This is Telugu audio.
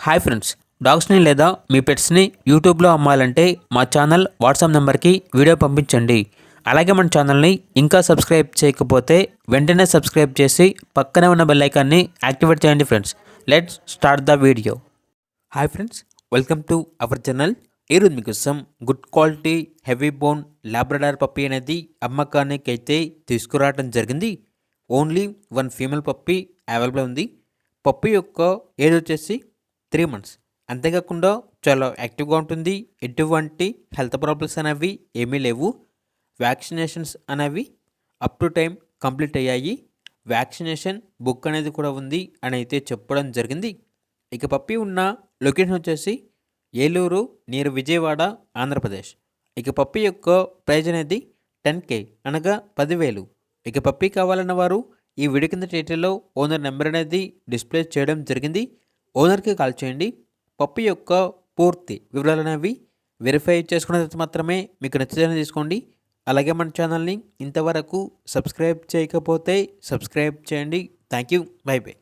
హాయ్ ఫ్రెండ్స్, డాగ్స్ని లేదా మీ పెట్స్ని యూట్యూబ్లో అమ్మాలంటే మా ఛానల్ వాట్సాప్ నెంబర్కి వీడియో పంపించండి. అలాగే మన ఛానల్ని ఇంకా సబ్స్క్రైబ్ చేయకపోతే వెంటనే సబ్స్క్రైబ్ చేసి పక్కనే ఉన్న బెల్ ఐకాన్ని యాక్టివేట్ చేయండి friends. Let's start the video. Hi friends, welcome to our channel. ఈరోజు మీకోసం good quality heavy bone Labrador puppy అనేది అమ్మకానికి అయితే తీసుకురావడం జరిగింది. ఓన్లీ 1 ఫీమేల్ పప్పీ అవైలబుల్ ఉంది. పప్పీ యొక్క ఏజ్ వచ్చేసి 3 months. అంతేకాకుండా చాలా యాక్టివ్గా ఉంటుంది. ఎటువంటి హెల్త్ ప్రాబ్లమ్స్ అనేవి ఏమీ లేవు. వ్యాక్సినేషన్స్ అనేవి అప్ టు టైం కంప్లీట్ అయ్యాయి. వ్యాక్సినేషన్ బుక్ అనేది కూడా ఉంది అని అయితే చెప్పడం జరిగింది. ఇక పప్పీ ఉన్న లొకేషన్ వచ్చేసి ఏలూరు నియర్ విజయవాడ, ఆంధ్రప్రదేశ్. ఇక పప్పీ యొక్క ప్రైజ్ అనేది 10K అనగా 10,000. ఇక పప్పీ కావాలన్న వారు ఈ వీడియో కింద టైటిల్లో ఓనర్ నెంబర్ అనేది డిస్ప్లే చేయడం జరిగింది. ఓనర్కి కాల్ చేయండి. పప్పీ యొక్క పూర్తి వివరాలు అనేవి వెరిఫై చేసుకున్న తర్వాత మాత్రమే మీకు నచ్చితేనే తీసుకోండి. అలాగే మన ఛానల్ని ఇంతవరకు సబ్స్క్రైబ్ చేయకపోతే సబ్స్క్రైబ్ చేయండి. Thank you. By by.